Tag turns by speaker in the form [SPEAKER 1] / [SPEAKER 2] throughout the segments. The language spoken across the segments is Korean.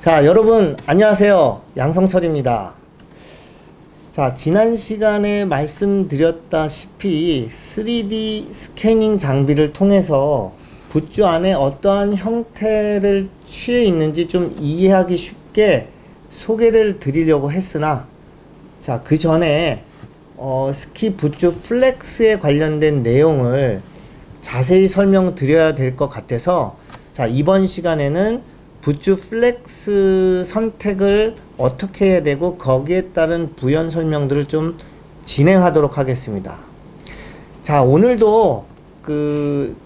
[SPEAKER 1] 자, 여러분 안녕하세요. 양성철입니다. 자, 지난 시간에 말씀드렸다시피 3D 스캐닝 장비를 통해서 붓주 안에 어떠한 형태를 취해 있는지 좀 이해하기 쉽게 소개를 드리려고 했으나, 자, 그 전에 스키 붓주 플렉스에 관련된 내용을 자세히 설명드려야 될 것 같아서, 자, 이번 시간에는 붓주 플렉스 선택을 어떻게 해야 되고 거기에 따른 부연 설명들을 좀 진행하도록 하겠습니다. 자, 오늘도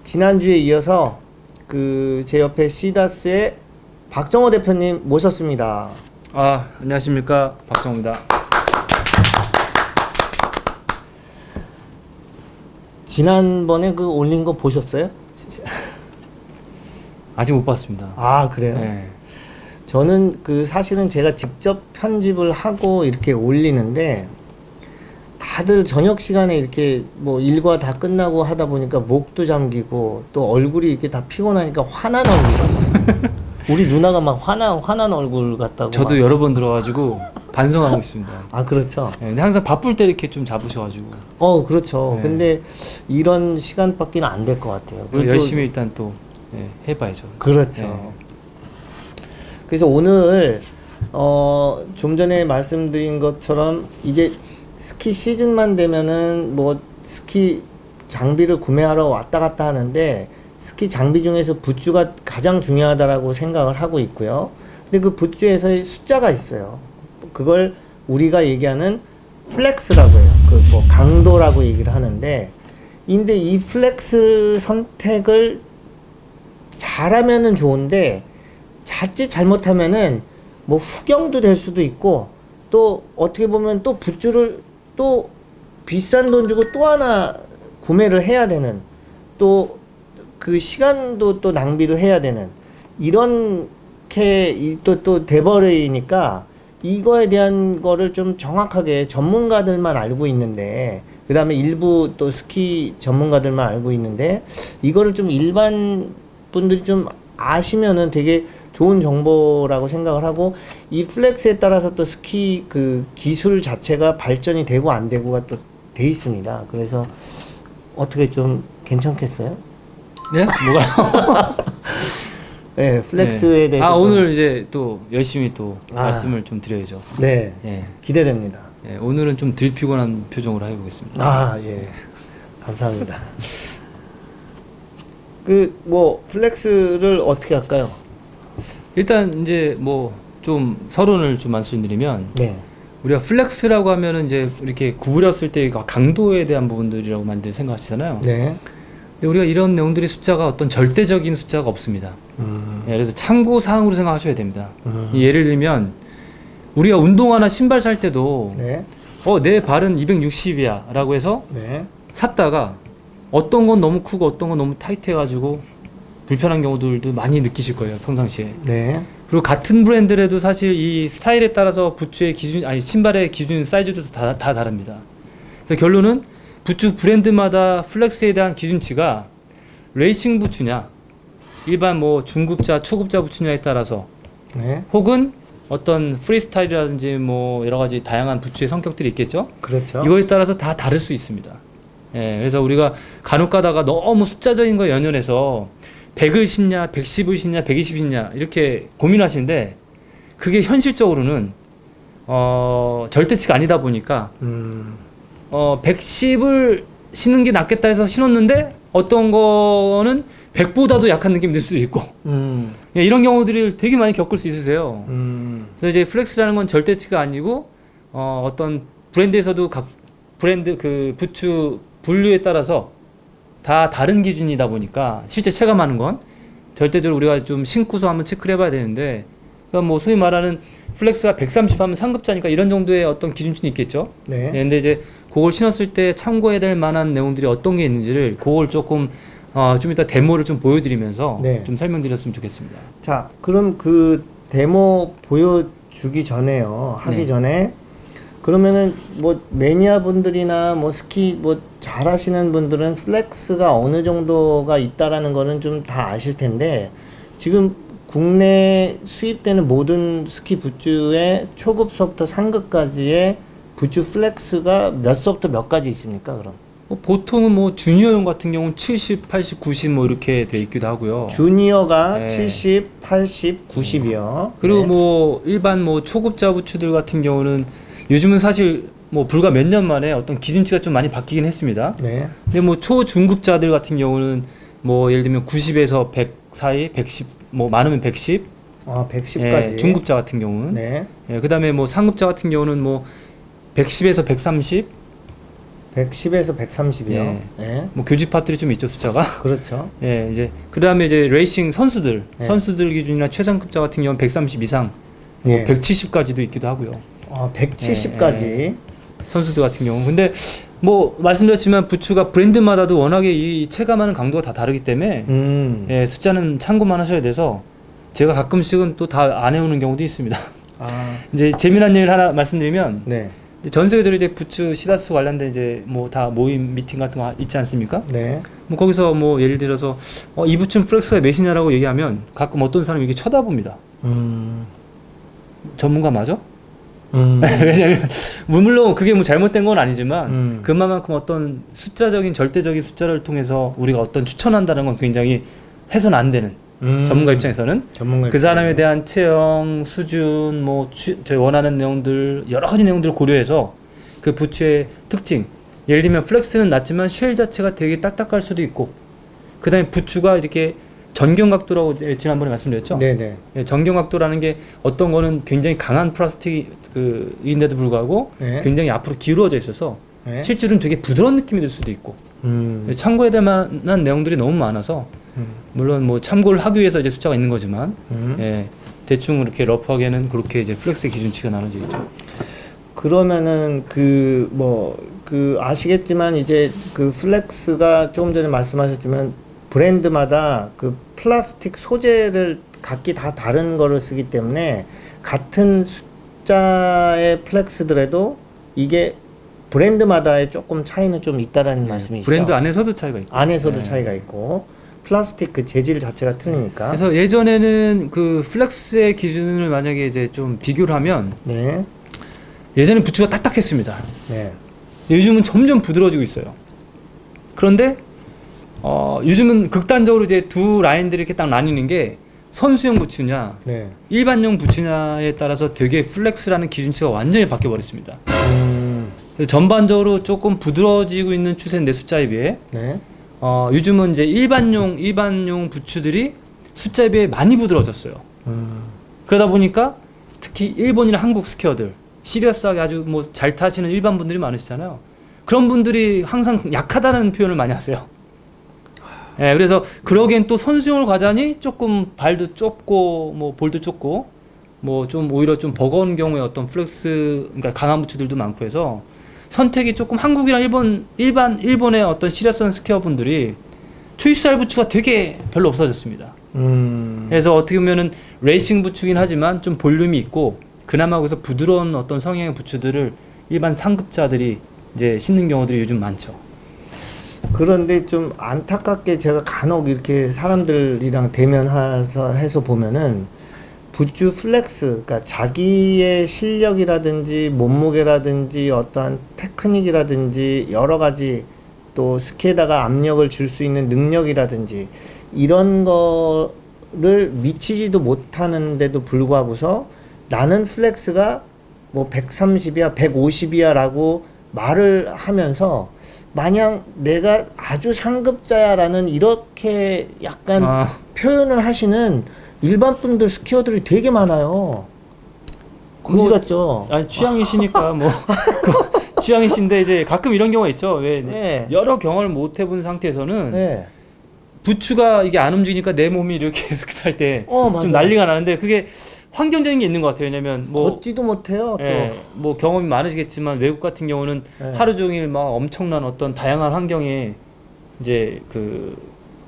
[SPEAKER 1] 지난주에 이어서 제 옆에 시다스의 박정호 대표님 모셨습니다.
[SPEAKER 2] 안녕하십니까, 박정호입니다.
[SPEAKER 1] 지난번에 올린 거 보셨어요?
[SPEAKER 2] 아직 못 봤습니다.
[SPEAKER 1] 아, 그래요?
[SPEAKER 2] 네.
[SPEAKER 1] 저는 사실은 제가 직접 편집을 하고 이렇게 올리는데, 다들 저녁 시간에 이렇게 뭐 일과 다 끝나고 하다 보니까 목도 잠기고 또 얼굴이 이렇게 다 피곤하니까 화난 얼굴. 우리 누나가 막 화난 얼굴 같다고.
[SPEAKER 2] 저도 여러 번 들어가지고 반성하고 있습니다.
[SPEAKER 1] 아, 그렇죠.
[SPEAKER 2] 네, 근데 항상 바쁠 때 이렇게 좀 잡으셔가지고.
[SPEAKER 1] 그렇죠.
[SPEAKER 2] 네.
[SPEAKER 1] 근데 이런 시간밖에는 안 될 것 같아요.
[SPEAKER 2] 열심히 일단 또 해봐야죠.
[SPEAKER 1] 그렇죠.
[SPEAKER 2] 네.
[SPEAKER 1] 그래서 오늘 좀 전에 말씀드린 것처럼 이제 스키 시즌만 되면은 뭐 스키 장비를 구매하러 왔다 갔다 하는데, 스키 장비 중에서 붓주가 가장 중요하다라고 생각을 하고 있고요. 근데 그 붓주에서의 숫자가 있어요. 그걸 우리가 얘기하는 플렉스라고 해요. 뭐 강도라고 얘기를 하는데, 근데 이 플렉스 선택을 잘하면은 좋은데, 자칫 잘못하면은 뭐 후경도 될 수도 있고, 또 어떻게 보면 또 붓주를 또 비싼 돈 주고 또 하나 구매를 해야 되는, 또 그 시간도 또 낭비를 해야 되는, 이렇게 또 돼버리니까 이거에 대한 거를 좀 정확하게 전문가들만 알고 있는데, 그 다음에 일부 또 스키 전문가들만 알고 있는데, 이거를 좀 일반 분들이 좀 아시면은 되게 좋은 정보라고 생각을 하고, 이 플렉스에 따라서 또 스키 기술 자체가 발전이 되고 안 되고가 또 돼 있습니다. 그래서 어떻게 좀 괜찮겠어요?
[SPEAKER 2] 네? 뭐가요?
[SPEAKER 1] 네, 플렉스에 대해서
[SPEAKER 2] 오늘 이제 또 열심히 또 말씀을 좀 드려야죠.
[SPEAKER 1] 네,
[SPEAKER 2] 예.
[SPEAKER 1] 기대됩니다.
[SPEAKER 2] 예, 오늘은 좀 덜 피곤한 표정으로 해보겠습니다.
[SPEAKER 1] 예, 감사합니다. 뭐 플렉스를 어떻게 할까요?
[SPEAKER 2] 일단 이제 뭐 좀 서론을 좀 말씀드리면,
[SPEAKER 1] 네,
[SPEAKER 2] 우리가 플렉스라고 하면은 이제 이렇게 구부렸을 때 강도에 대한 부분들이라고 많이들 생각하시잖아요.
[SPEAKER 1] 네,
[SPEAKER 2] 근데 우리가 이런 내용들의 숫자가 어떤 절대적인 숫자가 없습니다. 그래서 참고 사항으로 생각하셔야 됩니다. 예를 들면 우리가 운동화나 신발 살 때도
[SPEAKER 1] 네,
[SPEAKER 2] 내 발은 260이야 라고 해서
[SPEAKER 1] 네,
[SPEAKER 2] 샀다가 어떤 건 너무 크고 어떤 건 너무 타이트해가지고 불편한 경우들도 많이 느끼실 거예요, 평상시에.
[SPEAKER 1] 네,
[SPEAKER 2] 그리고 같은 브랜드라도 사실 이 스타일에 따라서 부츠의 기준, 신발의 기준 사이즈도 다 다릅니다. 그래서 결론은 부츠 브랜드마다 플렉스에 대한 기준치가 레이싱 부츠냐, 일반 뭐 중급자, 초급자 부츠냐에 따라서,
[SPEAKER 1] 네,
[SPEAKER 2] 혹은 어떤 프리스타일이라든지 뭐 여러 가지 다양한 부츠의 성격들이 있겠죠.
[SPEAKER 1] 그렇죠.
[SPEAKER 2] 이거에 따라서 다 다를 수 있습니다. 그래서 우리가 간혹 가다가 너무 숫자적인 거에 연연해서 100을 신냐, 110을 신냐, 120을 신냐 이렇게 고민하시는데, 그게 현실적으로는 절대치가 아니다 보니까 110을 신는 게 낫겠다 해서 신었는데 어떤 거는 100보다도 약한 느낌이 들 수도 있고, 이런 경우들을 되게 많이 겪을 수 있으세요. 그래서 이제 플렉스라는 건 절대치가 아니고 어떤 브랜드에서도 각 브랜드 부츠 분류에 따라서 다 다른 기준이다 보니까 실제 체감하는 건 절대적으로 우리가 좀 신고서 한번 체크를 해봐야 되는데, 그러니까 뭐 소위 말하는 플렉스가 130 하면 상급자니까 이런 정도의 어떤 기준치는 있겠죠.
[SPEAKER 1] 네.
[SPEAKER 2] 근데 이제 그걸 신었을 때 참고해야 될 만한 내용들이 어떤 게 있는지를 그걸 조금 좀 이따 데모를 좀 보여드리면서
[SPEAKER 1] 네.
[SPEAKER 2] 좀 설명드렸으면 좋겠습니다.
[SPEAKER 1] 자, 그럼 데모 보여주기 전에요. 하기
[SPEAKER 2] 네.
[SPEAKER 1] 전에 그러면은 뭐 매니아 분들이나 뭐 스키 뭐 잘하시는 분들은 플렉스가 어느 정도가 있다라는 거는 좀 다 아실 텐데, 지금 국내 수입되는 모든 스키 굿즈의 초급서부터 상급까지의 굿즈 플렉스가 몇 서부터 몇 가지 있습니까? 그럼
[SPEAKER 2] 보통은 뭐 주니어용 같은 경우는 70, 80, 90 뭐 이렇게 돼 있기도 하고요.
[SPEAKER 1] 주니어가
[SPEAKER 2] 네.
[SPEAKER 1] 70, 80, 90이요.
[SPEAKER 2] 그리고
[SPEAKER 1] 네.
[SPEAKER 2] 뭐 일반 뭐 초급자 부츠들 같은 경우는 요즘은 사실 뭐 불과 몇 년 만에 어떤 기준치가 좀 많이 바뀌긴 했습니다.
[SPEAKER 1] 네.
[SPEAKER 2] 근데 뭐 초중급자들 같은 경우는 뭐 예를 들면 90에서 100 사이, 110, 뭐 많으면 110.
[SPEAKER 1] 110까지.
[SPEAKER 2] 예, 중급자 같은 경우는.
[SPEAKER 1] 네.
[SPEAKER 2] 예, 그다음에 뭐 상급자 같은 경우는 뭐 110에서 130.
[SPEAKER 1] 110에서 130이요.
[SPEAKER 2] 예.
[SPEAKER 1] 네.
[SPEAKER 2] 뭐 교집합들이 좀 있죠, 숫자가.
[SPEAKER 1] 그렇죠.
[SPEAKER 2] 예, 이제 그다음에 이제 레이싱 선수들,
[SPEAKER 1] 네.
[SPEAKER 2] 선수들 기준이나 최상급자 같은 경우는 130 이상, 뭐
[SPEAKER 1] 예.
[SPEAKER 2] 170까지도 있기도 하고요.
[SPEAKER 1] 170까지.
[SPEAKER 2] 예. 선수들 같은 경우. 근데 뭐 말씀드렸지만 부츠가 브랜드마다도 워낙에 이 체감하는 강도가 다 다르기 때문에 예, 숫자는 참고만 하셔야 돼서 제가 가끔씩은 또 다 안 해오는 경우도 있습니다. 이제 재미난 얘기를 하나 말씀드리면
[SPEAKER 1] 네.
[SPEAKER 2] 전 세계적으로 이제 부츠 시다스 관련된 이제 뭐 다 모임 미팅 같은 거 있지 않습니까?
[SPEAKER 1] 네.
[SPEAKER 2] 뭐 거기서 뭐 예를 들어서 이 부츠는 플렉스가 몇이냐라고 얘기하면 가끔 어떤 사람이 이렇게 쳐다봅니다. 전문가 맞아? 왜냐면 물론 그게 뭐 잘못된 건 아니지만 그만큼 어떤 숫자적인 절대적인 숫자를 통해서 우리가 어떤 추천한다는 건 굉장히 해서는 안 되는 전문가 입장에서는 그 사람에 대한 체형, 수준, 뭐 저희 원하는 내용들 여러 가지 내용들을 고려해서 그 부츠의 특징, 예를 들면 플렉스는 낮지만 쉘 자체가 되게 딱딱할 수도 있고 그 다음에 부츠가 이렇게 전경각도라고 지난번에 말씀드렸죠.
[SPEAKER 1] 네네.
[SPEAKER 2] 예, 전경각도라는 게 어떤 거는 굉장히 강한 플라스틱인데도 불구하고
[SPEAKER 1] 네.
[SPEAKER 2] 굉장히 앞으로 기울어져 있어서
[SPEAKER 1] 네.
[SPEAKER 2] 실제로는 되게 부드러운 느낌이 들 수도 있고 예, 참고해야 될 만한 내용들이 너무 많아서 물론 뭐 참고를 하기 위해서 이제 숫자가 있는 거지만 예, 대충 이렇게 러프하게는 그렇게 이제 플렉스의 기준치가 나눠져 있죠.
[SPEAKER 1] 그러면은 아시겠지만 이제 그 플렉스가 조금 전에 말씀하셨지만 브랜드마다 그 플라스틱 소재를 각기 다 다른 거를 쓰기 때문에 같은 숫자의 플렉스더라도 이게 브랜드마다의 조금 차이는 좀 있다라는 말씀이시죠?
[SPEAKER 2] 브랜드 안에서도 차이가 있고
[SPEAKER 1] 안에서도
[SPEAKER 2] 네.
[SPEAKER 1] 차이가 있고 플라스틱 그 재질 자체가 틀리니까.
[SPEAKER 2] 그래서 예전에는 그 플렉스의 기준을 만약에 이제 좀 비교를 하면
[SPEAKER 1] 네.
[SPEAKER 2] 예전엔 부츠가 딱딱했습니다.
[SPEAKER 1] 네.
[SPEAKER 2] 요즘은 점점 부드러워지고 있어요. 그런데 요즘은 극단적으로 이제 두 라인들이 이렇게 딱 나뉘는 게 선수용 부츠냐
[SPEAKER 1] 네.
[SPEAKER 2] 일반용 부츠냐에 따라서 되게 플렉스라는 기준치가 완전히 바뀌어 버렸습니다. 그래서 전반적으로 조금 부드러워지고 있는 추세인데 숫자에 비해
[SPEAKER 1] 네.
[SPEAKER 2] 요즘은 이제 일반용 부츠들이 숫자에 비해 많이 부드러워졌어요. 그러다 보니까 특히 일본이나 한국 스키어들 시리어스하게 아주 뭐 잘 타시는 일반 분들이 많으시잖아요. 그런 분들이 항상 약하다는 표현을 많이 하세요. 예, 그래서 그러기엔 또 선수용을 가자니 조금 발도 좁고 뭐 볼도 좁고 뭐 좀 오히려 좀 버거운 경우에 어떤 플렉스 그러니까 강한 부츠들도 많고 해서 선택이 조금 한국이랑 일본의 어떤 시리어스한 스키어 분들이 초이스할 부츠가 되게 별로 없어졌습니다. 그래서 어떻게 보면은 레이싱 부츠긴 하지만 좀 볼륨이 있고 그나마 거기서 부드러운 어떤 성향의 부츠들을 일반 상급자들이 이제 신는 경우들이 요즘 많죠.
[SPEAKER 1] 그런데 좀 안타깝게 제가 간혹 이렇게 사람들이랑 대면해서 보면은 부츠 플렉스, 그러니까 자기의 실력이라든지 몸무게라든지 어떠한 테크닉이라든지 여러 가지 또 스키에다가 압력을 줄 수 있는 능력이라든지 이런 거를 미치지도 못하는데도 불구하고서 나는 플렉스가 뭐 130이야, 150이야 라고 말을 하면서 마냥 내가 아주 상급자야라는 이렇게 약간 표현을 하시는 일반 분들 스키어들이 되게 많아요. 그지 같죠?
[SPEAKER 2] 아니 취향이시니까 뭐 취향이신데 이제 가끔 이런 경우가 있죠. 왜
[SPEAKER 1] 네.
[SPEAKER 2] 여러 경험을 못 해본 상태에서는
[SPEAKER 1] 네.
[SPEAKER 2] 부츠가 이게 안 움직이니까 내 몸이 이렇게 계속 탈 때 좀 난리가 나는데 그게 환경적인 게 있는 것 같아요. 왜냐면 뭐
[SPEAKER 1] 걷지도 못해요.
[SPEAKER 2] 예, 뭐 경험이 많으시겠지만 외국 같은 경우는
[SPEAKER 1] 네.
[SPEAKER 2] 하루 종일 막 엄청난 어떤 다양한 환경에 이제 그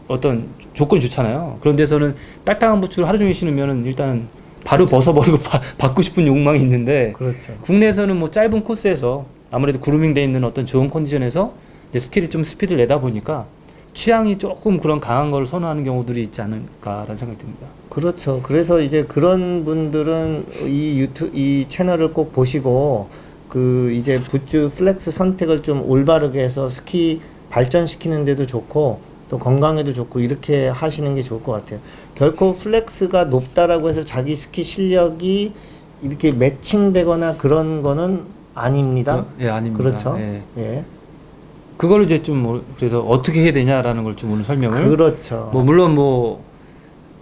[SPEAKER 2] 어떤 조건이 좋잖아요. 그런 데서는 딱딱한 부츠를 하루 종일 신으면은 일단은 바로 벗어버리고 받고 싶은 욕망이 있는데
[SPEAKER 1] 그렇죠.
[SPEAKER 2] 국내에서는 뭐 짧은 코스에서 아무래도 그루밍돼 있는 어떤 좋은 컨디션에서 이제 스킬이 좀 스피드를 내다 보니까 취향이 조금 그런 강한 걸 선호하는 경우들이 있지 않을까라는 생각이 듭니다.
[SPEAKER 1] 그렇죠. 그래서 이제 그런 분들은 이 채널을 꼭 보시고 그 이제 부츠 플렉스 선택을 좀 올바르게 해서 스키 발전시키는 데도 좋고 또 건강에도 좋고 이렇게 하시는 게 좋을 것 같아요. 결코 플렉스가 높다라고 해서 자기 스키 실력이 이렇게 매칭되거나 그런 거는 아닙니다.
[SPEAKER 2] 예, 아닙니다.
[SPEAKER 1] 그렇죠.
[SPEAKER 2] 예.
[SPEAKER 1] 예.
[SPEAKER 2] 그걸 이제 좀 그래서 어떻게 해야 되냐라는 걸 좀 오늘 설명을.
[SPEAKER 1] 그렇죠.
[SPEAKER 2] 뭐 물론 뭐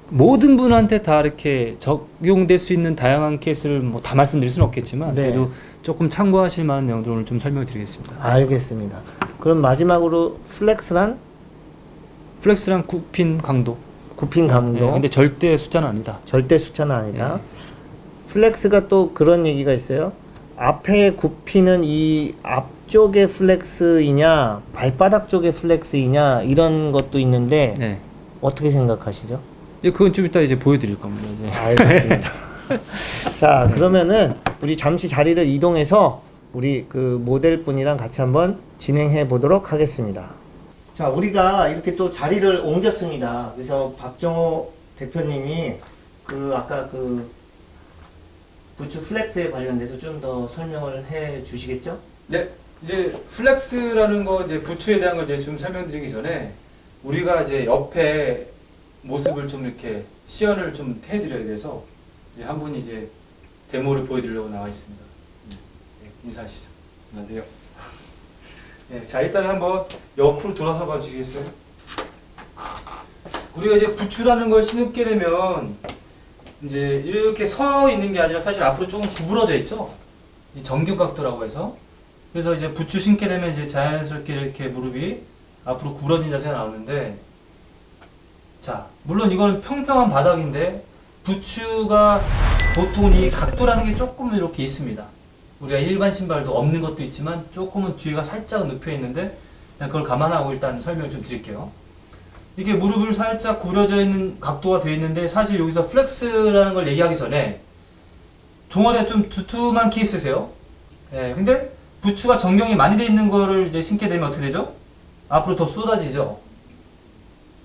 [SPEAKER 2] 모든 분한테 다 이렇게 적용될 수 있는 다양한 케이스를 뭐 다 말씀드릴 수는 없겠지만
[SPEAKER 1] 네.
[SPEAKER 2] 그래도 조금 참고하실 만한 내용들을 오늘 좀 설명을 드리겠습니다.
[SPEAKER 1] 알겠습니다. 그럼 마지막으로
[SPEAKER 2] 플렉스랑 굽힌 강도.
[SPEAKER 1] 굽힌 감도.
[SPEAKER 2] 예, 근데 절대 숫자는 아니다.
[SPEAKER 1] 절대 숫자는 아니다. 플렉스가 또 그런 얘기가 있어요. 앞에 굽히는 이 앞쪽의 플렉스이냐, 발바닥 쪽의 플렉스이냐 이런 것도 있는데
[SPEAKER 2] 네.
[SPEAKER 1] 어떻게 생각하시죠?
[SPEAKER 2] 이제 그건 좀 이따 이제 보여드릴 겁니다. 이제.
[SPEAKER 1] 알겠습니다. 자, 그러면은 우리 잠시 자리를 이동해서 우리 그 모델분이랑 같이 한번 진행해 보도록 하겠습니다. 자, 우리가 이렇게 또 자리를 옮겼습니다. 그래서 박정호 대표님이 그 아까 그 부츠 플렉스에 관련돼서 좀 더 설명을 해 주시겠죠?
[SPEAKER 2] 네, 이제 플렉스라는 거 이제 부츠에 대한 걸 이제 좀 설명드리기 전에 우리가 이제 옆에 모습을 좀 이렇게 시연을 좀 해드려야 돼서 이제 한 분이 이제 데모를 보여드리려고 나와 있습니다. 네, 인사하시죠.
[SPEAKER 3] 안녕하세요.
[SPEAKER 2] 네, 자 일단 한번 옆으로 돌아서 봐 주시겠어요? 우리가 이제 부츠라는 걸 신게 되면 이제 이렇게 서 있는 게 아니라 사실 앞으로 조금 구부러져 있죠. 이 정규각도라고 해서. 그래서 이제 부츠 신게 되면 이제 자연스럽게 이렇게 무릎이 앞으로 구부러진 자세가 나오는데, 자 물론 이거는 평평한 바닥인데 부츠가 보통 이 각도라는 게 조금 이렇게 있습니다. 우리가 일반 신발도 없는 것도 있지만 조금은 뒤가 살짝 눕혀 있는데 그걸 감안하고 일단 설명 좀 드릴게요. 이게 무릎을 살짝 구부려져 있는 각도가 되어 있는데 사실 여기서 플렉스라는 걸 얘기하기 전에 종아리가 좀 두툼한 케이스세요. 예, 근데 부츠가 정경이 많이 되어 있는 거를 이제 신게 되면 어떻게 되죠? 앞으로 더 쏟아지죠.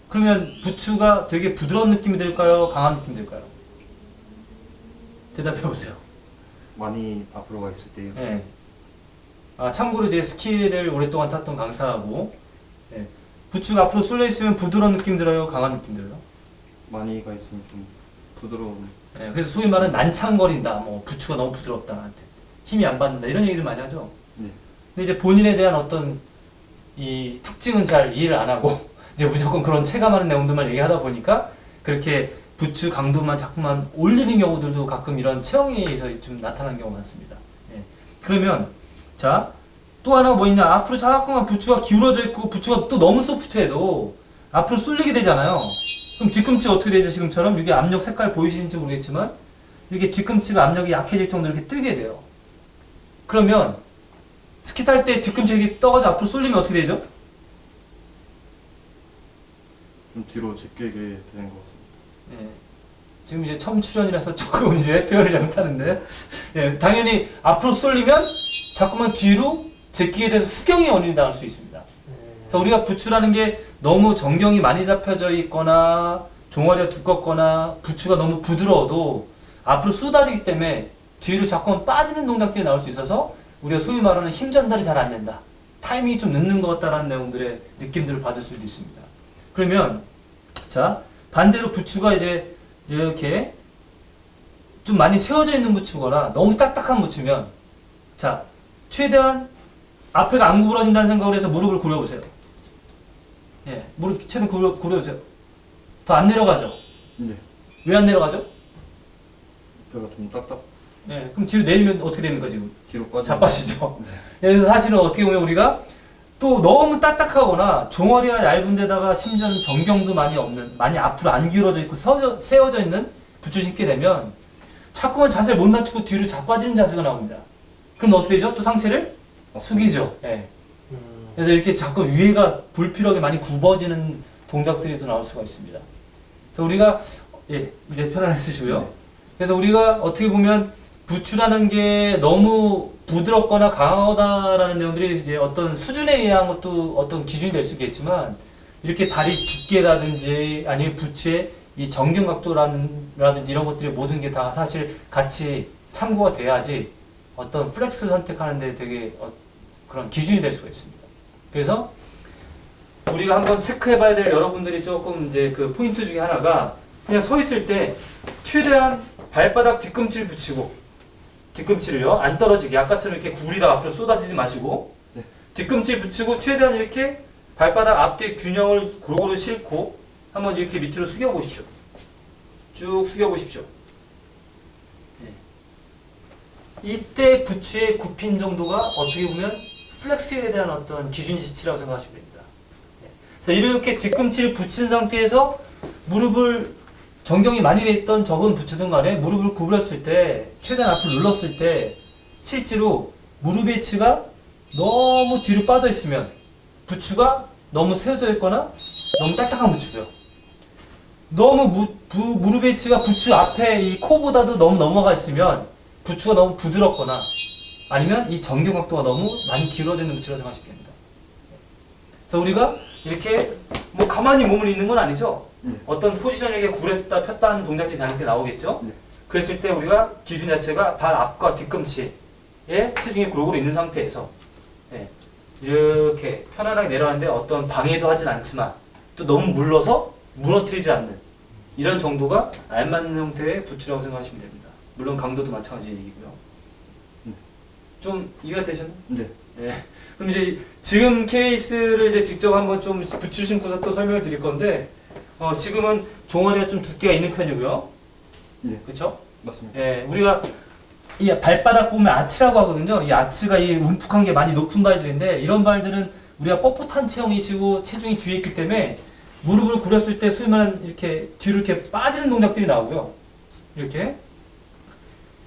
[SPEAKER 2] 그러면 부츠가 되게 부드러운 느낌이 들까요? 강한 느낌이 들까요? 대답해 보세요.
[SPEAKER 3] 많이 앞으로 가 있을 때요.
[SPEAKER 2] 예. 아, 참고로 이제 스키를 오랫동안 탔던 강사하고, 예. 부츠가 앞으로 쏠려 있으면 부드러운 느낌 들어요? 강한 느낌 들어요?
[SPEAKER 3] 많이 가 있으면 좀 부드러운.
[SPEAKER 2] 예. 그래서 소위 말하는 난창거린다. 뭐 부츠가 너무 부드럽다 나한테. 힘이 안 받는다. 이런 얘기를 많이 하죠.
[SPEAKER 3] 네.
[SPEAKER 2] 근데 이제 본인에 대한 어떤 이 특징은 잘 이해를 안 하고 이제 무조건 그런 체감하는 내용들만 얘기하다 보니까 그렇게 부츠 강도만 자꾸만 올리는 경우들도 가끔 이런 체형에 의해서 좀 나타나는 경우가 많습니다. 예. 그러면 자 또 하나 뭐 있냐, 앞으로 자꾸만 부츠가 기울어져 있고 부츠가 또 너무 소프트해도 앞으로 쏠리게 되잖아요. 그럼 뒤꿈치 어떻게 되죠? 지금처럼 이게 압력 색깔 보이시는지 모르겠지만 이렇게 뒤꿈치가 압력이 약해질 정도로 이렇게 뜨게 돼요. 그러면 스키 탈 때 뒤꿈치 이렇게 떠가지고 앞으로 쏠리면 어떻게 되죠?
[SPEAKER 3] 좀 뒤로 제끼게 되는 것 같습니다.
[SPEAKER 2] 예. 지금 이제 처음 출연이라서 조금 이제 표현을 잘못하는데, 예, 당연히 앞으로 쏠리면 자꾸만 뒤로 제끼게 돼서 후경이 원인이 나올 수 있습니다. 그래서 우리가 부츠라는 게 너무 정경이 많이 잡혀져 있거나 종아리가 두껍거나 부츠가 너무 부드러워도 앞으로 쏟아지기 때문에 뒤로 자꾸만 빠지는 동작들이 나올 수 있어서 우리가 소위 말하는 힘 전달이 잘 안 된다, 타이밍이 좀 늦는 것 같다라는 내용들의 느낌들을 받을 수도 있습니다. 그러면 자 반대로 부츠가 이제 이렇게 좀 많이 세워져 있는 부츠거나 너무 딱딱한 부츠면 자 최대한 앞에가 안 구부러진다는 생각을 해서 무릎을 구려보세요. 예, 무릎 최대한 구려보세요. 더 안 내려가죠?
[SPEAKER 3] 네.
[SPEAKER 2] 왜 안 내려가죠?
[SPEAKER 3] 배가 좀 딱딱
[SPEAKER 2] 예, 그럼 뒤로 내리면 어떻게 됩니까 지금?
[SPEAKER 3] 뒤로 빠져.
[SPEAKER 2] 자빠지죠. 예, 그래서 사실은 어떻게 보면 우리가 또 너무 딱딱하거나 종아리가 얇은 데다가 심지어 정경도 많이 없는, 많이 앞으로 안 기울어져 있고 세워져 있는 부츠 신게 되면 자꾸만 자세를 못 낮추고 뒤로 자빠지는 자세가 나옵니다. 그럼 어떻게 되죠? 또 상체를 숙이죠. 예. 그래서 이렇게 자꾸 위에가 불필요하게 많이 굽어지는 동작들이 또 나올 수가 있습니다. 그래서 우리가 예, 이제 편안히 쓰시고요.
[SPEAKER 3] 네.
[SPEAKER 2] 그래서 우리가 어떻게 보면 부츠라는 게 너무 부드럽거나 강하다라는 내용들이 이제 어떤 수준에 의한 것도 어떤 기준이 될 수 있겠지만 이렇게 다리 두께라든지 아니면 부츠의 이 정경 각도라든지 이런 것들이 모든 게 다 사실 같이 참고가 돼야지 어떤 플렉스 선택하는데 되게 그런 기준이 될 수가 있습니다. 그래서 우리가 한번 체크해봐야 될 여러분들이 조금 이제 그 포인트 중에 하나가 그냥 서 있을 때 최대한 발바닥 뒤꿈치를 붙이고 뒤꿈치를요 안 떨어지게 아까처럼 이렇게 구부리다가 앞으로 쏟아지지 마시고
[SPEAKER 3] 네.
[SPEAKER 2] 뒤꿈치 붙이고 최대한 이렇게 발바닥 앞뒤 균형을 골고루 싣고 한번 이렇게 밑으로 숙여 보십시오. 쭉 숙여 보십시오. 네. 이때 부추의 굽힘 정도가 어떻게 보면 플렉스에 대한 어떤 기준치라고 생각하시면 됩니다. 네. 그래서 이렇게 뒤꿈치를 붙인 상태에서 무릎을 정경이 많이 돼 있던 적은 부츠든 간에 무릎을 구부렸을 때 최대한 앞으로 눌렀을 때 실제로 무릎의 위치가 너무 뒤로 빠져 있으면 부츠가 너무 세워져 있거나 너무 딱딱한 부츠고요. 너무 무릎의 위치가 부츠 앞에 이 코보다도 너무 넘어가 있으면 부츠가 너무 부드럽거나 아니면 이 정경 각도가 너무 많이 길어지는 부츠라고 생각하시면 됩니다. 그래서 우리가 이렇게 뭐 가만히 몸을 있는 건 아니죠. 어떤 포지션에게 구부렸다 폈다 하는 동작들이 당연히 나오겠죠.
[SPEAKER 3] 네.
[SPEAKER 2] 그랬을 때 우리가 기준 자체가 발 앞과 뒤꿈치에 체중이 골고루 있는 상태에서 이렇게 편안하게 내려가는데 어떤 방해도 하진 않지만 또 너무 물러서 무너뜨리지 않는 이런 정도가 알맞는 형태의 부츠라고 생각하시면 됩니다. 물론 강도도 마찬가지 얘기고요. 좀 이해가 되셨나요?
[SPEAKER 3] 네.
[SPEAKER 2] 네. 그럼 이제 지금 케이스를 이제 직접 한번 좀 부츠 신고서 또 설명을 드릴 건데 지금은 종아리가 좀 두께가 있는 편이고요.
[SPEAKER 3] 네.
[SPEAKER 2] 그렇죠?
[SPEAKER 3] 맞습니다.
[SPEAKER 2] 예, 우리가 이 발바닥 보면 아치라고 하거든요. 이 아치가 이 움푹한 게 많이 높은 발들인데 이런 발들은 우리가 뻣뻣한 체형이시고 체중이 뒤에 있기 때문에 무릎을 구렸을 때 소위 말하는 이렇게 뒤로 이렇게 빠지는 동작들이 나오고요. 이렇게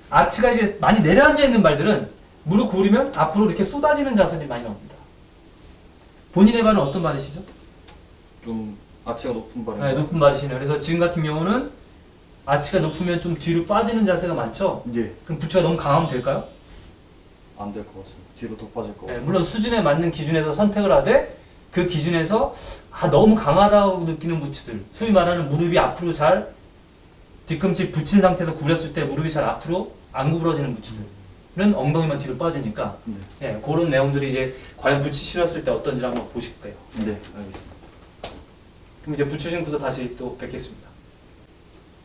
[SPEAKER 2] 아치가 이제 많이 내려앉아 있는 발들은 무릎 구부리면 앞으로 이렇게 쏟아지는 자세들이 많이 나옵니다. 본인의 발은 어떤 발이시죠?
[SPEAKER 3] 좀 아치가 높은 발인
[SPEAKER 2] 네,
[SPEAKER 3] 것
[SPEAKER 2] 높은 발이시네요. 그래서 지금 같은 경우는 아치가 높으면 좀 뒤로 빠지는 자세가 많죠?
[SPEAKER 3] 같습니다. 예.
[SPEAKER 2] 그럼 부츠가 너무 강하면 될까요?
[SPEAKER 3] 안 될 것 같습니다. 뒤로 더 빠질 것
[SPEAKER 2] 네,
[SPEAKER 3] 같습니다.
[SPEAKER 2] 물론 수준에 맞는 기준에서 선택을 하되 그 기준에서 너무 강하다고 느끼는 부츠들 소위 말하는 무릎이 앞으로 잘 뒤꿈치 붙인 상태에서 구부렸을 때 무릎이 잘 앞으로 안 구부러지는 부츠들은 엉덩이만 뒤로 빠지니까
[SPEAKER 3] 네.
[SPEAKER 2] 예, 그런 내용들이 이제 과연 부츠 신었을 때 어떤지 한번 보실 거예요.
[SPEAKER 3] 네. 알겠습니다.
[SPEAKER 2] 그럼 이제 부츠 신고서 다시 또 뵙겠습니다.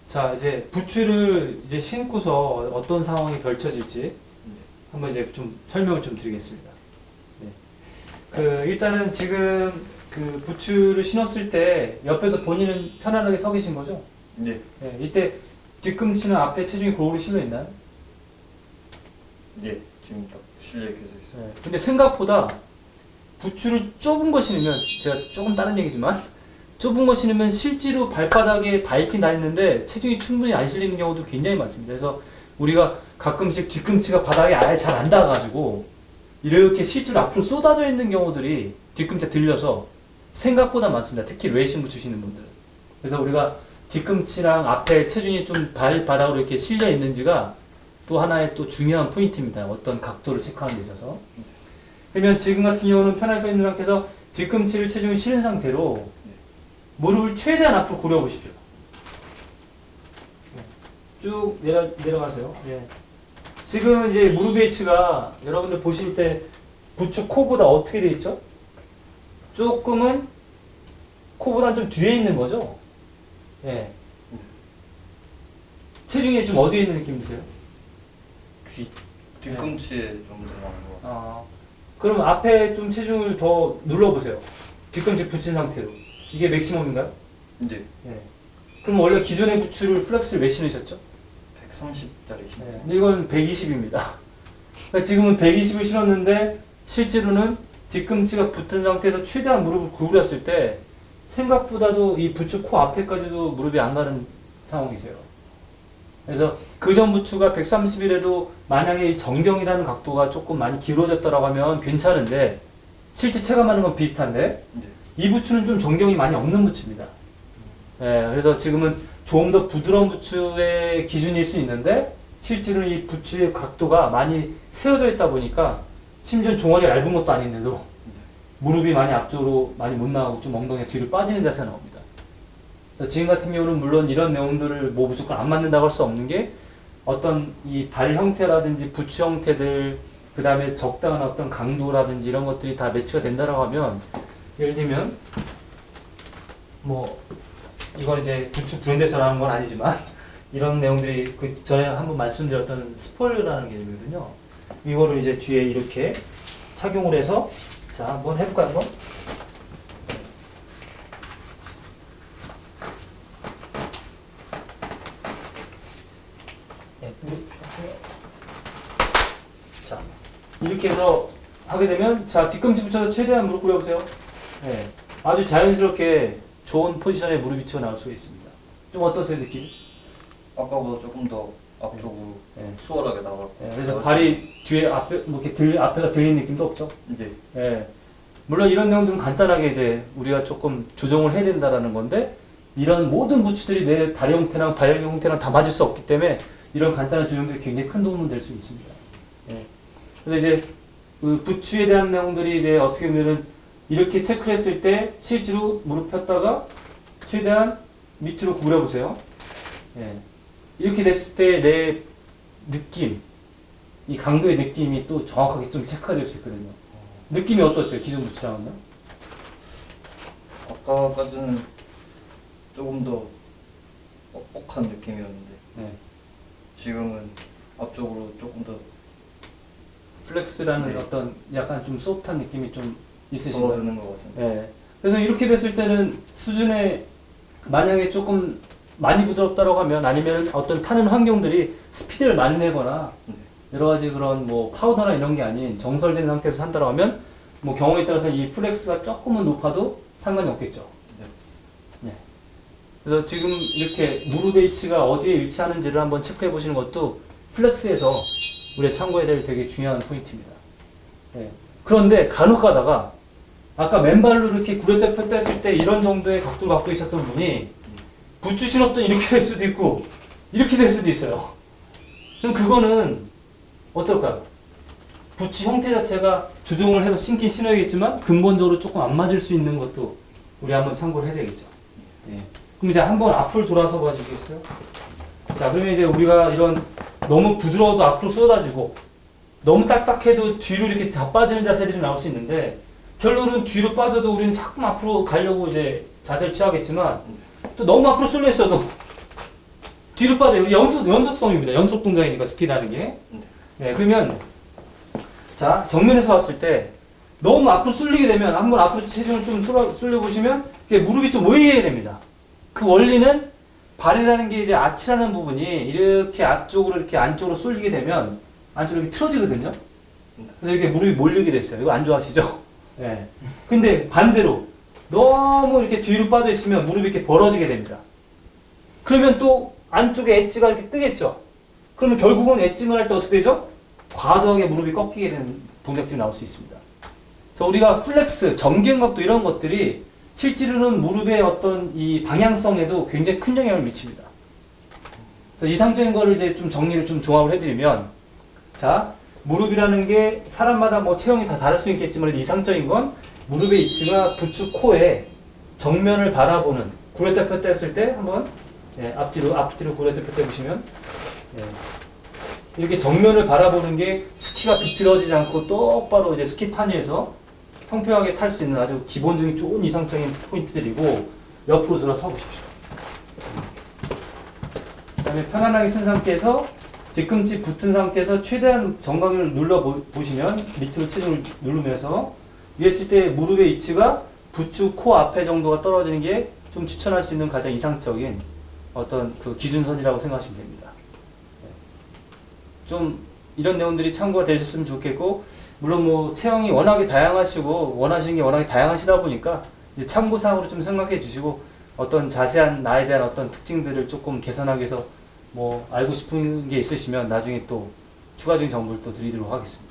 [SPEAKER 2] 자, 이제 부츠를 이제 신고서 어떤 상황이 펼쳐질지 한번 이제 좀 설명을 좀 드리겠습니다. 네. 일단은 지금 그 부츠를 신었을 때 옆에서 본인은 편안하게 서 계신 거죠?
[SPEAKER 3] 네.
[SPEAKER 2] 네. 이때 뒤꿈치는 앞에 체중이 골고루 실려 있나요?
[SPEAKER 3] 예. 지금 딱 실려 계속 있어요.
[SPEAKER 2] 네. 근데 생각보다 부츠를 좁은 거 신으면 제가 조금 다른 얘기지만 좁은 거 신으면 실제로 발바닥에 다 있긴 다 있는데 체중이 충분히 안 실리는 경우도 굉장히 많습니다. 그래서 우리가 가끔씩 뒤꿈치가 바닥에 아예 잘 안 닿아가지고 이렇게 실제로 앞으로 쏟아져 있는 경우들이 뒤꿈치가 들려서 생각보다 많습니다. 특히 레이싱 부츠 신는 분들은. 그래서 우리가 뒤꿈치랑 앞에 체중이 좀 발바닥으로 이렇게 실려 있는지가 또 하나의 또 중요한 포인트입니다. 어떤 각도를 체크하는 데 있어서. 그러면 지금 같은 경우는 편하게 서 있는 상태에서 뒤꿈치를 체중이 실은 상태로 무릎을 최대한 앞으로 구려 보십시오. 쭉 내려가세요. 예. 지금 이제 무릎의 위치가 여러분들 보실 때 부츠 코보다 어떻게 돼 있죠? 조금은 코보다 좀 뒤에 있는 거죠? 예. 체중이 좀 어디에 있는 느낌 드세요?
[SPEAKER 3] 뒤꿈치에 좀 들어가는 것 같습니다.
[SPEAKER 2] 그럼 앞에 좀 체중을 더 눌러보세요. 뒤꿈치 붙인 상태로. 이게 맥시멈인가요?
[SPEAKER 3] 네.
[SPEAKER 2] 예. 그럼 원래 기존의 부츠를 플렉스를 몇 신으셨죠?
[SPEAKER 3] 130짜리
[SPEAKER 2] 네.
[SPEAKER 3] 신었어요.
[SPEAKER 2] 근데 이건 120입니다. 그러니까 지금은 120을 신었는데 실제로는 뒤꿈치가 붙은 상태에서 최대한 무릎을 구부렸을 때 생각보다도 이 부츠 코 앞에까지도 무릎이 안 가는 상황이세요. 그래서 그전 부츠가 130이라도 만약에 이 정경이라는 각도가 조금 많이 길어졌다고 하면 괜찮은데 실제 체감하는 건 비슷한데
[SPEAKER 3] 네.
[SPEAKER 2] 이 부츠는 좀 정경이 많이 없는 부츠입니다. 네, 그래서 지금은 좀 더 부드러운 부츠의 기준일 수 있는데 실제로 이 부츠의 각도가 많이 세워져 있다 보니까 심지어 종아리가 얇은 것도 아닌데도 무릎이 많이 앞쪽으로 많이 못 나가고 좀 엉덩이가 뒤로 빠지는 자세가 나옵니다. 그래서 지금 같은 경우는 물론 이런 내용들을 뭐 무조건 안 맞는다고 할 수 없는 게 어떤 이 발 형태라든지 부츠 형태들 그 다음에 적당한 어떤 강도라든지 이런 것들이 다 매치가 된다라고 하면 예를 들면 뭐 이건 이제 부츠 브랜드에서 나온 건 아니지만 이런 내용들이 그 전에 한번 말씀드렸던 스포일러라는 개념이거든요. 이거를 이제 뒤에 이렇게 착용을 해서 자 한번 해볼까요 한번? 네, 자 이렇게 해서 하게 되면 자 뒤꿈치 붙여서 최대한 무릎 꿇어보세요. 네, 아주 자연스럽게 좋은 포지션에 무릎 위치가 나올 수 있습니다. 좀 어떠세요 느낌?
[SPEAKER 3] 아까보다 조금 더 앞쪽으로
[SPEAKER 2] 네.
[SPEAKER 3] 수월하게 나갔고.
[SPEAKER 2] 네, 그래서 발이 뒤에 앞에 뭐 이렇게 앞에가 들리는 느낌도 없죠.
[SPEAKER 3] 네.
[SPEAKER 2] 예. 물론 이런 내용들은 간단하게 이제 우리가 조금 조정을 해야 된다라는 건데 이런 모든 부츠들이 내 다리 형태랑 발 형태랑 다 맞을 수 없기 때문에 이런 간단한 조정들이 굉장히 큰 도움은 될 수 있습니다. 예. 그래서 이제 그 부츠에 대한 내용들이 이제 어떻게 보면은 이렇게 체크를 했을 때 실제로 무릎 폈다가 최대한 밑으로 구부려 보세요. 예. 이렇게 됐을 때 내 느낌, 이 강도의 느낌이 또 정확하게 좀 체크가 될 수 있거든요. 느낌이 어떠세요? 기존 부츠랑은요?
[SPEAKER 3] 아까까지는 조금 더 뻑뻑한 느낌이었는데
[SPEAKER 2] 네.
[SPEAKER 3] 지금은 앞쪽으로 조금 더
[SPEAKER 2] 플렉스라는
[SPEAKER 3] 네.
[SPEAKER 2] 어떤 약간 좀 소프트한 느낌이 좀 있으신가요?
[SPEAKER 3] 덜어드는 것 같습니다.
[SPEAKER 2] 네. 그래서 이렇게 됐을 때는 수준에 만약에 조금 많이 부드럽다고 하면 아니면 어떤 타는 환경들이 스피드를 많이 내거나
[SPEAKER 3] 네.
[SPEAKER 2] 여러 가지 그런 뭐 파우더나 이런 게 아닌 정설된 상태에서 한다고 하면 뭐 경우에 따라서 이 플렉스가 조금은 높아도 상관이 없겠죠.
[SPEAKER 3] 네.
[SPEAKER 2] 네. 그래서 지금 이렇게 무릎의 위치가 어디에 위치하는지를 한번 체크해 보시는 것도 플렉스에서 우리가 참고해야 될 되게 중요한 포인트입니다. 네. 그런데 간혹 가다가 아까 맨발로 이렇게 구렸다 폈다 했을 때 이런 정도의 각도를 갖고 계셨던 분이 부츠 신었더니 이렇게 될 수도 있고 이렇게 될 수도 있어요. 그럼 그거는 어떨까요? 부츠 형태 자체가 조정을 해서 신긴 신어야겠지만 근본적으로 조금 안 맞을 수 있는 것도 우리 한번 참고를 해야 되겠죠. 네. 그럼 이제 한번 앞으로 돌아서 봐주시겠어요? 자, 그러면 이제 우리가 이런 너무 부드러워도 앞으로 쏟아지고 너무 딱딱해도 뒤로 이렇게 자빠지는 자세들이 나올 수 있는데 결론은 뒤로 빠져도 우리는 자꾸 앞으로 가려고 이제 자세를 취하겠지만 또 너무 앞으로 쏠려 있어도 뒤로 빠져요. 연속성입니다. 연속 동작이니까 스키라는 게. 네, 그러면 자 정면에서 봤을 때 너무 앞으로 쏠리게 되면 한번 앞으로 체중을 좀 쏠려 보시면 무릎이 좀 모이게 됩니다. 그 원리는 발이라는 게 이제 아치라는 부분이 이렇게 앞쪽으로 이렇게 안쪽으로 쏠리게 되면 안쪽으로 이렇게 틀어지거든요. 그래서 이렇게 무릎이 몰리게 됐어요. 이거 안 좋아하시죠? 네. 근데 반대로 너무 이렇게 뒤로 빠져 있으면 무릎이 이렇게 벌어지게 됩니다. 그러면 또 안쪽에 엣지가 이렇게 뜨겠죠. 그러면 결국은 엣징을 할 때 어떻게 되죠? 과도하게 무릎이 꺾이게 되는 동작들이 나올 수 있습니다. 그래서 우리가 플렉스, 정견각도 이런 것들이 실제로는 무릎의 어떤 이 방향성에도 굉장히 큰 영향을 미칩니다. 그래서 이상적인 거를 이제 좀 정리를 좀 종합을 해드리면, 자, 무릎이라는 게 사람마다 뭐 체형이 다 다를 수 있겠지만 이상적인 건 무릎의 위치가 부츠 코에 정면을 바라보는 구렸다 폈다 했을 때 한번 앞뒤로 구렸다 폈다 해보시면 이렇게 정면을 바라보는 게 스키가 비틀어지지 않고 똑바로 이제 스키판 위에서 평평하게 탈 수 있는 아주 기본적인 좋은 이상적인 포인트들이고 옆으로 돌아서 보십시오. 그 다음에 편안하게 쓴 상태에서 뒤꿈치 붙은 상태에서 최대한 정강을 눌러 보시면 밑으로 체중을 누르면서 이랬을 때 무릎의 위치가 부츠 코 앞에 정도가 떨어지는 게 좀 추천할 수 있는 가장 이상적인 어떤 그 기준선이라고 생각하시면 됩니다. 좀 이런 내용들이 참고가 되셨으면 좋겠고, 물론 뭐 체형이 워낙에 다양하시고 원하시는 게 워낙에 다양하시다 보니까 이제 참고사항으로 좀 생각해 주시고 어떤 자세한 나에 대한 어떤 특징들을 조금 개선하기 위해서 뭐 알고 싶은 게 있으시면 나중에 또 추가적인 정보를 또 드리도록 하겠습니다.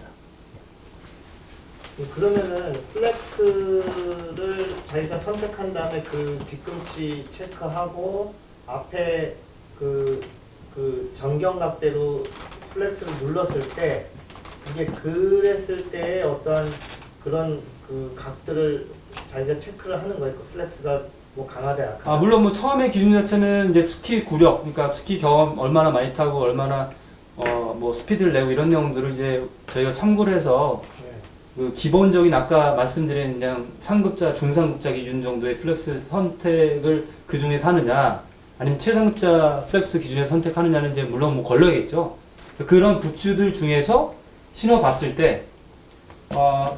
[SPEAKER 1] 그러면은 플렉스를 자기가 선택한 다음에 그 뒤꿈치 체크하고 앞에 그 정경각대로 플렉스를 눌렀을 때 이게 그랬을 때 어떤 그런 그 각들을 자기가 체크를 하는 거예요. 그 플렉스가 뭐 강하다 약하다.
[SPEAKER 2] 아 물론 뭐 처음에 기준 자체는 이제 스키 구력, 그러니까 스키 경험 얼마나 많이 타고 얼마나 뭐 스피드를 내고 이런 내용들을 이제 저희가 참고를 해서 그 기본적인 아까 말씀드린 그냥 상급자, 중상급자 기준 정도의 플렉스 선택을 그 중에서 하느냐, 아니면 최상급자 플렉스 기준에서 선택하느냐는 이제 물론 뭐 걸려야겠죠. 그런 붓주들 중에서 신어봤을 때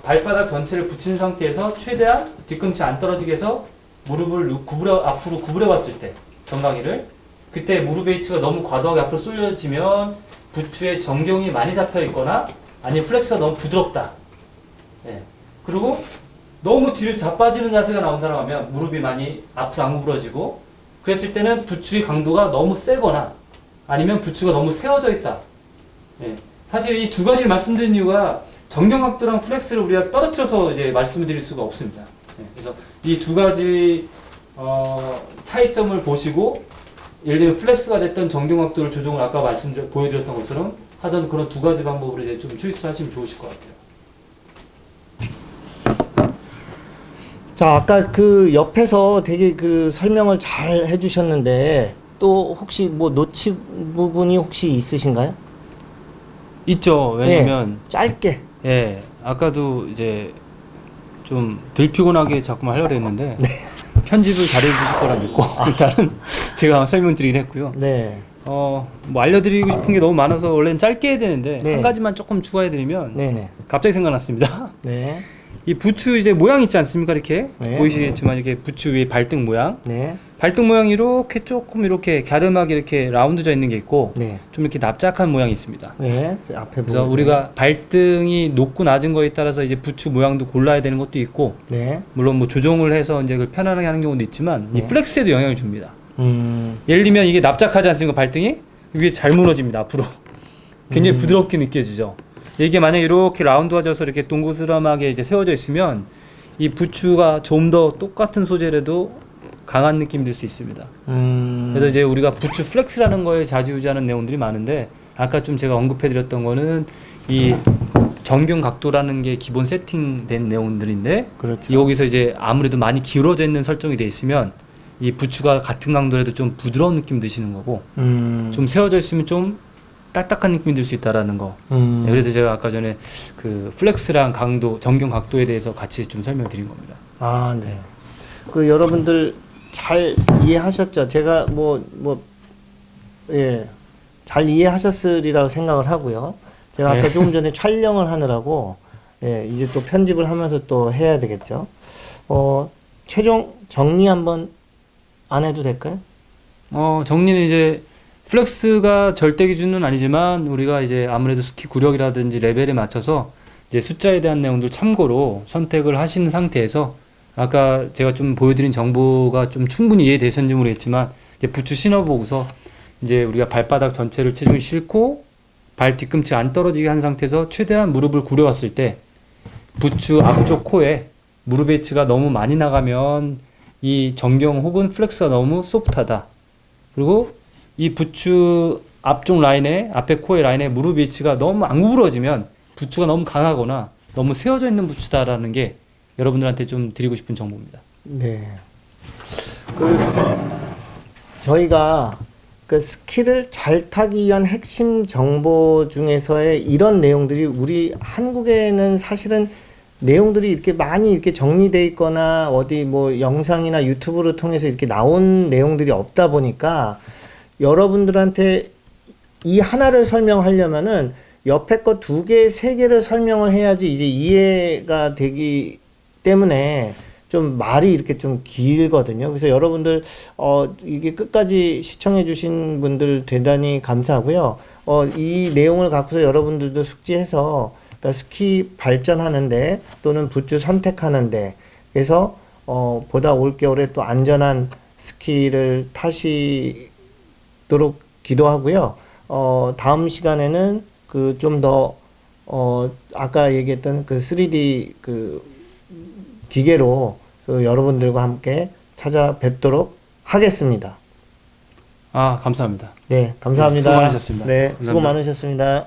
[SPEAKER 2] 발바닥 전체를 붙인 상태에서 최대한 뒤꿈치 안 떨어지게 해서 무릎을 앞으로 구부려 봤을 때 정강이를, 그때 무릎의 위치가 너무 과도하게 앞으로 쏠려지면 부추에 정경이 많이 잡혀 있거나 아니면 플렉스가 너무 부드럽다. 예. 그리고 너무 뒤로 자빠지는 자세가 나온다고 하면 무릎이 많이 앞으로 안 구부러지고, 그랬을 때는 부추의 강도가 너무 세거나 아니면 부추가 너무 세워져 있다. 예. 사실 이 두 가지를 말씀드린 이유가 정경각도랑 플렉스를 우리가 떨어뜨려서 이제 말씀을 드릴 수가 없습니다. 예. 그래서 이 두 가지 차이점을 보시고, 예를 들면 플렉스가 됐던 정경각도를 조정을 아까 보여드렸던 것처럼 하던 그런 두 가지 방법으로 이제 좀 초이스를 하시면 좋으실 것 같아요.
[SPEAKER 1] 자, 아까 그 옆에서 되게 그 설명을 잘 해주셨는데 또 혹시 뭐 놓친 부분이 혹시 있으신가요?
[SPEAKER 2] 있죠. 왜냐면
[SPEAKER 1] 짧게.
[SPEAKER 2] 예, 아까도 이제 좀 덜 피곤하게 자꾸만 하려고 했는데 편집을 잘해주실 거라 믿고 일단은 제가 설명드리긴 했고요.
[SPEAKER 1] 네.
[SPEAKER 2] 뭐 알려드리고 싶은 게 너무 많아서 원래는 짧게 해야 되는데
[SPEAKER 1] 네.
[SPEAKER 2] 한 가지만 조금 추가해드리면
[SPEAKER 1] 네네.
[SPEAKER 2] 갑자기 생각났습니다.
[SPEAKER 1] 네.
[SPEAKER 2] 이 부추 이제 모양 있지 않습니까? 이렇게
[SPEAKER 1] 네.
[SPEAKER 2] 보이시겠지만 이렇게 부추 위에 발등 모양,
[SPEAKER 1] 네.
[SPEAKER 2] 발등 모양이 이렇게 조금 이렇게 갸름하게 이렇게 라운드져 있는 게 있고
[SPEAKER 1] 네.
[SPEAKER 2] 좀 이렇게 납작한 모양이 있습니다.
[SPEAKER 1] 네. 앞에
[SPEAKER 2] 그래서
[SPEAKER 1] 보고.
[SPEAKER 2] 우리가 발등이 높고 낮은 거에 따라서 이제 부추 모양도 골라야 되는 것도 있고,
[SPEAKER 1] 네.
[SPEAKER 2] 물론 뭐 조정을 해서 이제 그걸 편안하게 하는 경우도 있지만 이
[SPEAKER 1] 네.
[SPEAKER 2] 플렉스에도 영향을 줍니다.
[SPEAKER 1] 음.
[SPEAKER 2] 예를 들면 이게 납작하지 않습니까? 발등이 이게 잘 무너집니다. 앞으로 굉장히 부드럽게 느껴지죠. 이게 만약 이렇게 라운드화져서 이렇게 동그스름하게 이제 세워져 있으면 이 부추가 좀 더 똑같은 소재라도 강한 느낌이 들 수 있습니다. 그래서 이제 우리가 부추 플렉스라는 거에 좌지우지하는 내용들이 많은데, 아까 좀 제가 언급해드렸던 거는 이 정경 각도라는 게 기본 세팅된 내용들인데,
[SPEAKER 1] 그렇죠.
[SPEAKER 2] 여기서 이제 아무래도 많이 기울어져 있는 설정이 돼 있으면 이 부추가 같은 강도라도 좀 부드러운 느낌 드시는 거고, 좀 세워져 있으면 좀 딱딱한 느낌이 들 수 있다라는 거. 네, 그래서 제가 아까 전에 그 플렉스랑 강도, 정경 각도에 대해서 같이 좀 설명드린 겁니다.
[SPEAKER 1] 아, 네. 그 여러분들 잘 이해하셨죠? 제가 예, 잘 이해하셨으리라고 생각을 하고요. 제가 아까
[SPEAKER 2] 네.
[SPEAKER 1] 조금 전에 촬영을 하느라고, 예, 이제 또 편집을 하면서 또 해야 되겠죠. 최종 정리 한번 안 해도 될까요?
[SPEAKER 2] 정리는 이제 플렉스가 절대 기준은 아니지만 우리가 이제 아무래도 스키 구력이라든지 레벨에 맞춰서 이제 숫자에 대한 내용들 참고로 선택을 하시는 상태에서, 아까 제가 좀 보여드린 정보가 좀 충분히 이해되셨는지 모르겠지만 이제 부추 신어보고서 이제 우리가 발바닥 전체를 체중을 싣고 발 뒤꿈치 안 떨어지게 한 상태에서 최대한 무릎을 구려왔을 때 부추 앞쪽 코에 무릎의 위치가 너무 많이 나가면 이 정경 혹은 플렉스가 너무 소프트하다. 그리고 이 부추 앞쪽 라인에, 앞에 코의 라인에 무릎 위치가 너무 안 구부러지면 부추가 너무 강하거나 너무 세워져 있는 부추다라는 게 여러분들한테 좀 드리고 싶은 정보입니다.
[SPEAKER 1] 네. 저희가 그 스키를 잘 타기 위한 핵심 정보 중에서의 이런 내용들이 우리 한국에는 사실은 내용들이 이렇게 많이 이렇게 정리되어 있거나 어디 뭐 영상이나 유튜브를 통해서 이렇게 나온 내용들이 없다 보니까 여러분들한테 이 하나를 설명하려면은 옆에 거 2개, 3개를 설명을 해야지 이제 이해가 되기 때문에 좀 말이 이렇게 좀 길거든요. 그래서 여러분들 이게 끝까지 시청해 주신 분들 대단히 감사하고요. 이 내용을 갖고서 여러분들도 숙지해서 그러니까 스키 발전하는데 또는 부츠 선택하는데 그래서 보다 올겨울에 또 안전한 스키를 타시도록 기도하고요. 다음 시간에는 그 좀 더 아까 얘기했던 그 3D 그 기계로 그 여러분들과 함께 찾아뵙도록 하겠습니다.
[SPEAKER 2] 감사합니다.
[SPEAKER 1] 네, 감사합니다.
[SPEAKER 2] 수고 많으셨습니다.
[SPEAKER 1] 네,
[SPEAKER 2] 감사합니다.
[SPEAKER 1] 수고 많으셨습니다.